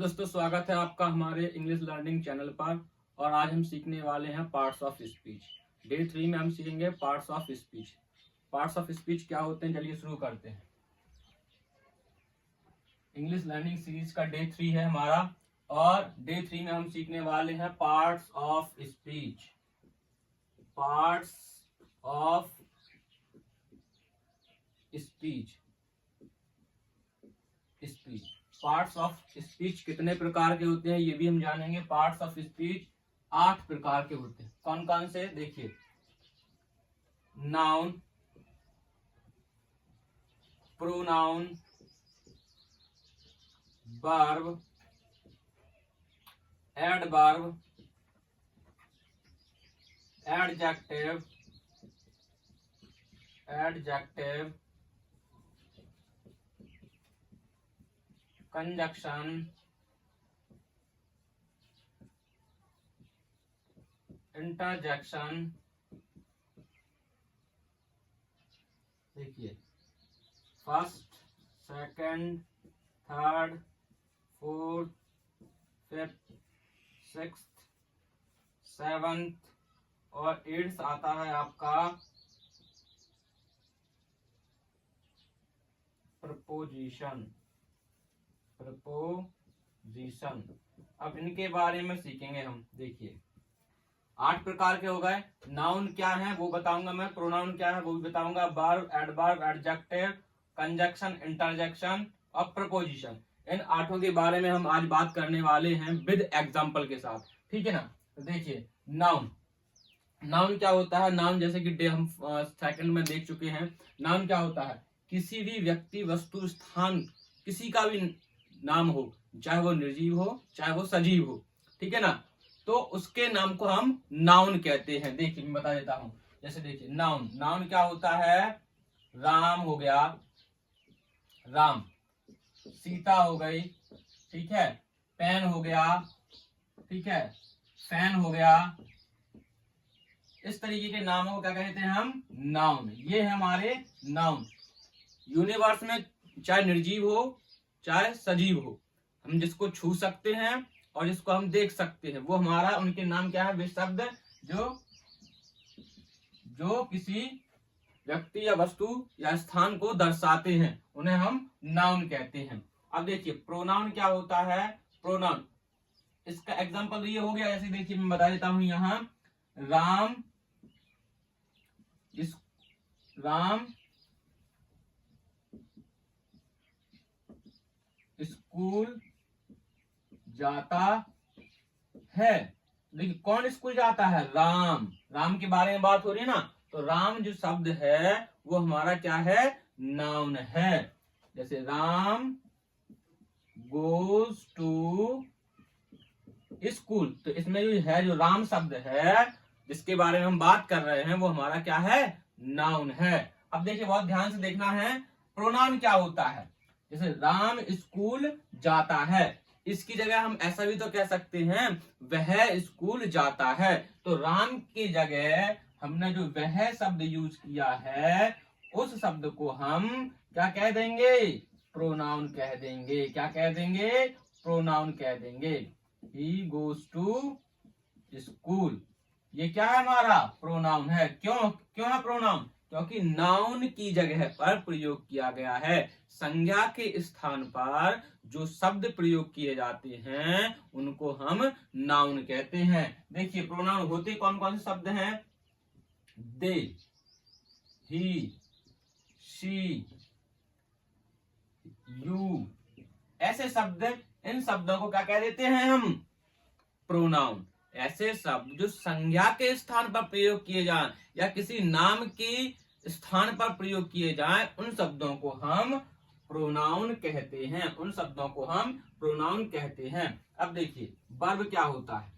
दोस्तों, स्वागत है आपका हमारे इंग्लिश लर्निंग चैनल पर। और आज हम सीखने वाले हैं पार्ट्स ऑफ स्पीच। डे 3 में हम सीखेंगे parts of speech. Parts of speech क्या होते हैं, चलिए शुरू करते हैं। इंग्लिश लर्निंग सीरीज का डे 3 है हमारा, और डे 3 में हम सीखने वाले हैं parts of speech. Parts of speech. Speech parts of speech कितने प्रकार के होते हैं ये भी हम जानेंगे। पार्ट्स ऑफ स्पीच 8 प्रकार के होते हैं। कौन कौन से, देखिए। Noun, pronoun, verb, adverb, adjective, conjunction, interjection. देखिए, first, second, third, fourth, fifth, sixth, seventh और एट्थ आता है आपका प्रपोजिशन। अब इनके बारे में सीखेंगे हम। देखिए, 8 प्रकार के हो गए। नाउन क्या है वो बताऊंगा मैं, प्रोनाउन क्या है वो भी बताऊंगा, verb, adverb, adjective, conjunction, interjection और प्रपोजिशन। इन 8 के बारे में हम आज बात करने वाले हैं विद एग्जांपल के साथ, ठीक है ना। तो देखिए, नाउन क्या होता है। नाउन जैसे कि हम सेकंड में देख चुके हैं। नाउन क्या होता है, किसी भी व्यक्ति, वस्तु, स्थान, किसी का भी नाम हो, चाहे वो निर्जीव हो चाहे वो सजीव हो, ठीक है ना, तो उसके नाम को हम नाउन कहते हैं। देखिए, मैं बता देता हूं। जैसे देखिए, नाउन क्या होता है। राम हो गया, राम। सीता हो गई, ठीक है। पेन हो गया, ठीक है। फैन हो गया। इस तरीके के नामों को क्या कहते हैं हम, नाउन। ये है हमारे नाउन। यूनिवर्स में चाहे निर्जीव हो चाहे सजीव हो, हम जिसको छू सकते हैं और जिसको हम देख सकते हैं, वो हमारा, उनके नाम क्या है, वे शब्द जो किसी व्यक्ति या वस्तु या स्थान को दर्शाते हैं, उन्हें हम नाउन कहते हैं। अब देखिए, प्रोनाउन क्या होता है। प्रोनाउन, इसका एग्जांपल ये हो गया। जैसे देखिए, मैं बता देता हूं यहां, राम स्कूल जाता है। देखिए, कौन स्कूल जाता है, राम के बारे में बात हो रही है ना। तो राम जो शब्द है वो हमारा क्या है, नाउन है। जैसे राम गोज टू स्कूल, तो इसमें जो है, जो राम शब्द है जिसके बारे में हम बात कर रहे हैं, वो हमारा क्या है, नाउन है। अब देखिए, बहुत ध्यान से देखना है, प्रोनाउन क्या होता है। जैसे राम स्कूल जाता है, इसकी जगह हम ऐसा भी तो कह सकते हैं, वह स्कूल जाता है। तो राम की जगह हमने जो वह शब्द यूज किया है, उस शब्द को हम क्या कह देंगे, प्रोनाउन कह देंगे। क्या कह देंगे, प्रोनाउन कह देंगे। ही गोज टू स्कूल, ये क्या है, हमारा प्रोनाउन है। क्यों है प्रोनाउन, क्योंकि नाउन की जगह पर प्रयोग किया गया है। संज्ञा के स्थान पर जो शब्द प्रयोग किए जाते हैं उनको हम नाउन कहते हैं। देखिए, प्रोनाउन होते कौन कौन से शब्द हैं, दे, ही, शी, यू, ऐसे शब्द, इन शब्दों को क्या कह देते हैं हम, प्रोनाउन। ऐसे शब्द जो संज्ञा के स्थान पर प्रयोग किए जाएं या किसी नाम के स्थान पर प्रयोग किए जाएं, उन शब्दों को हम प्रोनाउन कहते हैं। अब देखिए, वर्ब क्या होता है।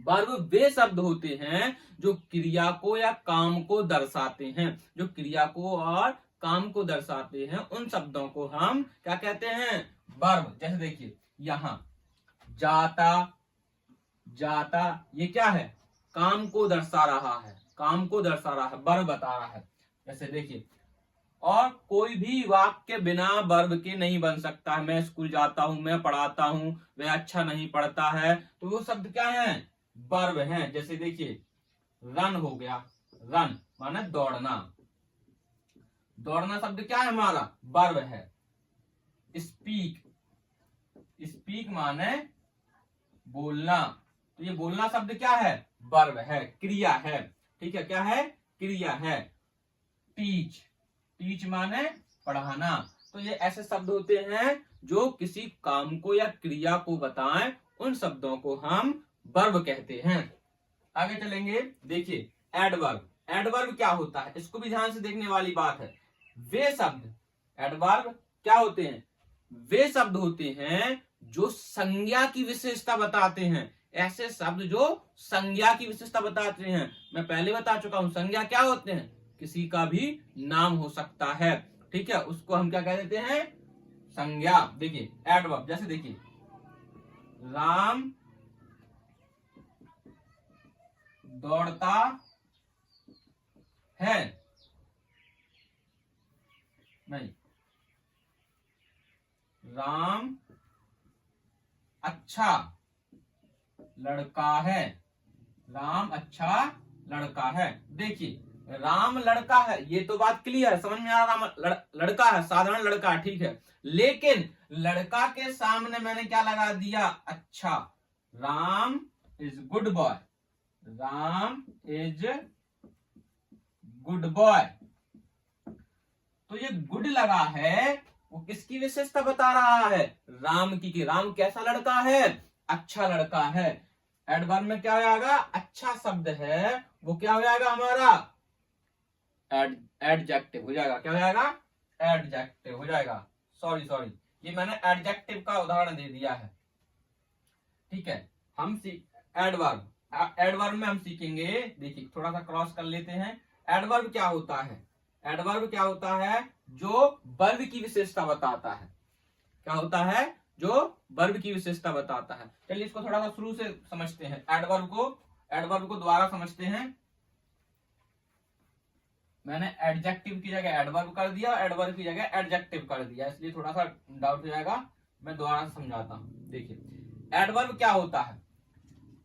वर्ब वे शब्द होते हैं जो क्रिया को या काम को दर्शाते हैं। जो क्रिया को और काम को दर्शाते हैं, उन शब्दों को हम क्या कहते हैं, वर्ब। जैसे देखिए, यहां जाता, ये क्या है, काम को दर्शा रहा है, वर्ब बता रहा है। जैसे देखिए, और कोई भी वाक्य बिना वर्ब के नहीं बन सकता है। मैं स्कूल जाता हूं, मैं पढ़ाता हूं, वह अच्छा नहीं पढ़ता है, तो वो शब्द क्या है? वर्ब है। जैसे देखिए रन हो गया, रन माने दौड़ना, दौड़ना शब्द क्या है हमारा? वर्ब है। स्पीक, स्पीक माने बोलना, तो ये बोलना शब्द क्या है? वर्ब है, क्रिया है। ठीक है, क्या है? क्रिया है। टीच, टीच माने पढ़ाना। तो ये ऐसे शब्द होते हैं जो किसी काम को या क्रिया को बताएं, उन शब्दों को हम वर्ब कहते हैं। आगे चलेंगे, देखिए एडवर्ब। एडवर्ब क्या होता है, इसको भी ध्यान से देखने वाली बात है। वे शब्द, एडवर्ब क्या होते हैं? वे शब्द होते हैं जो संज्ञा की विशेषता बताते हैं। ऐसे शब्द जो संज्ञा की विशेषता बताते हैं। मैं पहले बता चुका हूं, संज्ञा क्या होते हैं? किसी का भी नाम हो सकता है। ठीक है, उसको हम क्या कह देते हैं? संज्ञा। देखिए एडवर्ब, जैसे देखिए राम दौड़ता है, नहीं, राम अच्छा लड़का है, राम अच्छा लड़का है। देखिए राम लड़का है, ये तो बात क्लियर है, समझ में आ रहा? राम लड़का है, साधारण लड़का है, ठीक है। लेकिन लड़का के सामने मैंने क्या लगा दिया? अच्छा। Ram is good boy, Ram is good boy. तो ये गुड लगा है, वो किसकी विशेषता बता रहा है? राम की। राम कैसा लड़का है? अच्छा लड़का है। एडवर्ब में क्या हो जाएगा? अच्छा शब्द है, वो क्या हो जाएगा हमारा? एडजेक्टिव हो जाएगा। क्या हो जाएगा? एडजेक्टिव हो जाएगा। सॉरी, ये मैंने एडजेक्टिव का उदाहरण दे दिया है। ठीक है, हम एडवर्ब, एडवर्ब में हम सीखेंगे। देखिए थोड़ा सा क्रॉस कर लेते हैं। एडवर्ब क्या होता है? एडवर्ब क्या होता है? जो वर्ब की विशेषता बताता है। क्या होता है? जो वर्ब की विशेषता बताता है। चलिए इसको थोड़ा सा शुरू से समझते हैं। एडवर्ब को दोबारा समझते हैं। मैंने एडजेक्टिव की जगह एडवर्ब कर दिया, एडवर्ब की जगह एडजेक्टिव कर दिया, इसलिए थोड़ा सा डाउट हो जाएगा। मैं दोबारा समझाता हूं। देखिए एडवर्ब क्या होता है?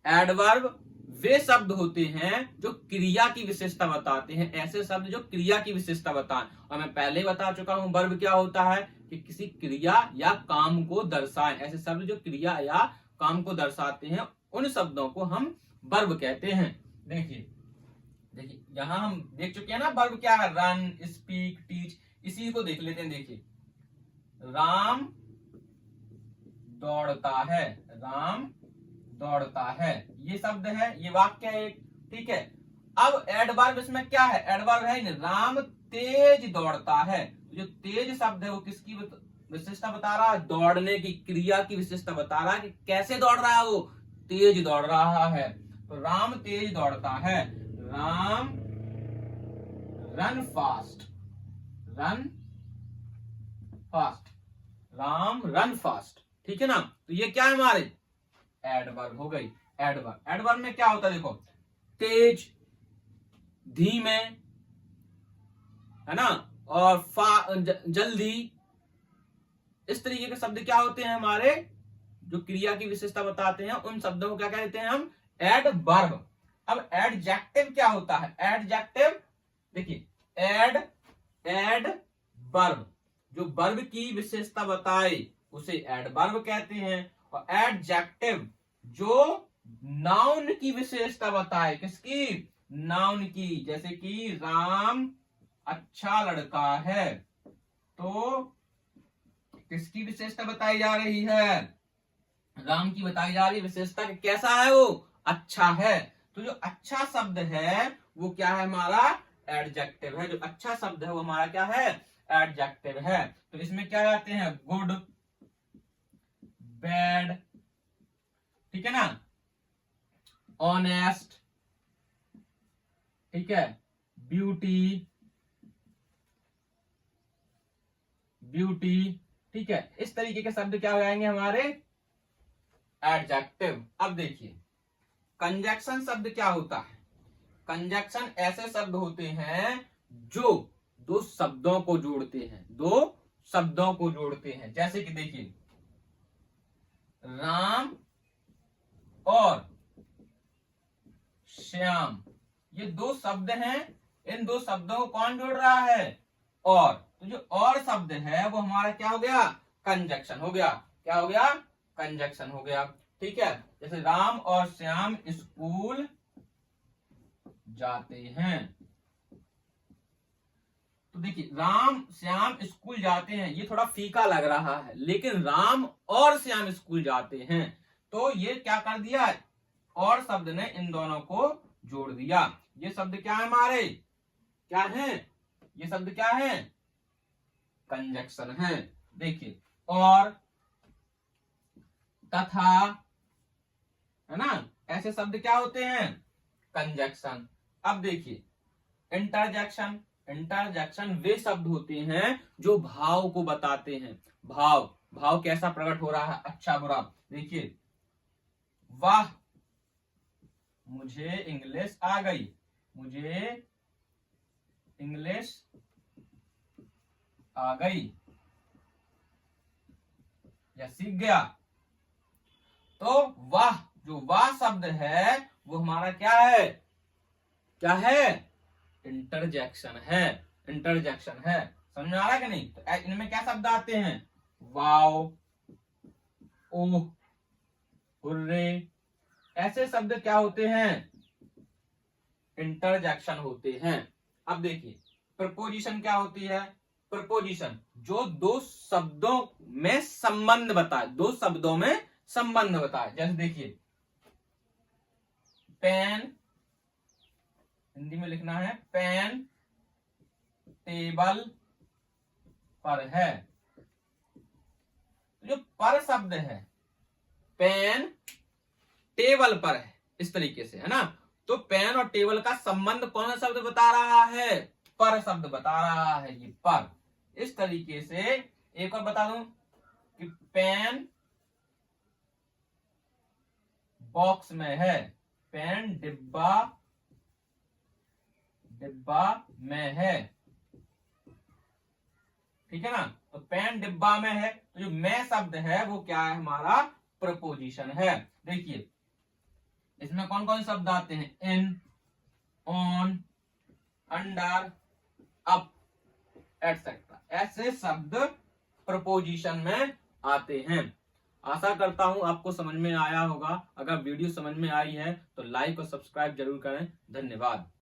एडवर्ब वे शब्द होते हैं जो क्रिया की विशेषता बताते हैं। ऐसे शब्द जो क्रिया की विशेषता बताएं। और मैं पहले ही बता चुका हूं वर्ब क्या होता है, कि किसी क्रिया या काम को दर्शाएं। ऐसे शब्द जो क्रिया या काम को दर्शाते हैं, उन शब्दों को हम वर्ब कहते हैं। देखिए यहां हम देख चुके हैं ना वर्ब क्या है? Run, speak, teach. इसी को देख लेते हैं। देखिए राम दौड़ता है, राम दौड़ता है, ये शब्द है, ये वाक्य है एक। ठीक है, अब एडवर्ब इसमें क्या है? एडवर्ब है राम तेज दौड़ता है। जो तेज शब्द है वो किसकी विशेषता बता रहा है? दौड़ने की, क्रिया की विशेषता बता रहा है कि कैसे दौड़ रहा है वो? तेज दौड़ रहा है। तो राम तेज दौड़ता है। Ram run fast, run fast, Ram run fast. ठीक है ना? तो ये क्या है हमारे? एडवर्ब हो गई। एडवर्ब में क्या होता है? देखो तेज, धीमे, है ना, और जल्दी, इस तरीके के शब्द क्या होते हैं हमारे? जो क्रिया की विशेषता बताते हैं, उन शब्दों को क्या कहते हैं हम? एडवर्ब। अब एडजेक्टिव क्या होता है? एडजेक्टिव देखिए एडवर्ब जो वर्ब की विशेषता बताए उसे एडवर्ब कहते हैं। और एडजेक्टिव जो नाउन की विशेषता बताए। किसकी? नाउन की। जैसे कि राम अच्छा लड़का है, तो किसकी विशेषता बताई जा रही है? राम की बताई जा रही है विशेषता कि कैसा है वो? अच्छा है। तो जो अच्छा शब्द है वो क्या है हमारा? एडजेक्टिव है। जो अच्छा शब्द है वो हमारा क्या है? एडजेक्टिव है। तो इसमें क्या आते हैं? गुड, बैड, ठीक है ना, ऑनेस्ट, ठीक है, ब्यूटी, ब्यूटी, ठीक है। इस तरीके के शब्द क्या हो जाएंगे हमारे? एडजेक्टिव। अब देखिए कंजक्शन शब्द क्या होता है? कंजक्शन ऐसे शब्द होते हैं जो दो शब्दों को जोड़ते हैं, दो शब्दों को जोड़ते हैं। जैसे कि देखिए राम और श्याम, ये दो शब्द हैं, इन दो शब्दों को कौन जोड़ रहा है? और। तो जो और शब्द है वो हमारा क्या हो गया? कंजक्शन हो गया। क्या हो गया? कंजक्शन हो गया। ठीक है, जैसे राम और श्याम स्कूल जाते हैं। तो देखिए राम श्याम स्कूल जाते हैं, ये थोड़ा फीका लग रहा है, लेकिन राम और श्याम स्कूल जाते हैं, तो ये क्या कर दिया? और शब्द ने इन दोनों को जोड़ दिया। ये शब्द क्या है हमारे? क्या है ये शब्द? क्या है? कंजक्शन है। देखिए और, तथा, है ना, ऐसे शब्द क्या होते हैं? कंजक्शन। अब देखिए इंटरजेक्शन। इंटरजेक्शन वे शब्द होते हैं जो भाव को बताते हैं। भाव, भाव कैसा प्रकट हो रहा है, अच्छा बुरा। देखिए वाह मुझे इंग्लिश आ गई, मुझे इंग्लिश आ गई या सीख गया। तो वाह, जो वाह शब्द है वो हमारा क्या है? क्या है? इंटरजेक्शन है। इंटरजेक्शन है। समझ में आ रहा है कि नहीं? तो इनमें क्या शब्द आते हैं? वाओ, ओह, हुर्रे, ऐसे शब्द क्या होते हैं? इंटरजेक्शन होते हैं। अब देखिए प्रपोजिशन क्या होती है? प्रपोजिशन जो दो शब्दों में संबंध बताए, दो शब्दों में संबंध बताए। जैसे देखिए पेन, हिंदी में लिखना है पेन टेबल पर है। जो पर शब्द है, पेन टेबल पर है, इस तरीके से, है ना। तो पेन और टेबल का संबंध कौन सा शब्द बता रहा है? पर शब्द बता रहा है, ये पर। इस तरीके से एक और बता दूं कि पेन बॉक्स में है, पेन डिब्बा में है। ठीक है ना। तो पेन डिब्बा में है, तो जो में शब्द है वो क्या है? हमारा प्रपोजिशन है। देखिए इसमें कौन कौन शब्द आते हैं? इन, ऑन, अंडर, अप, एटसेट्रा, ऐसे शब्द प्रपोजिशन में आते हैं। आशा करता हूं आपको समझ में आया होगा। अगर वीडियो समझ में आई है तो लाइक और सब्सक्राइब जरूर करें। धन्यवाद।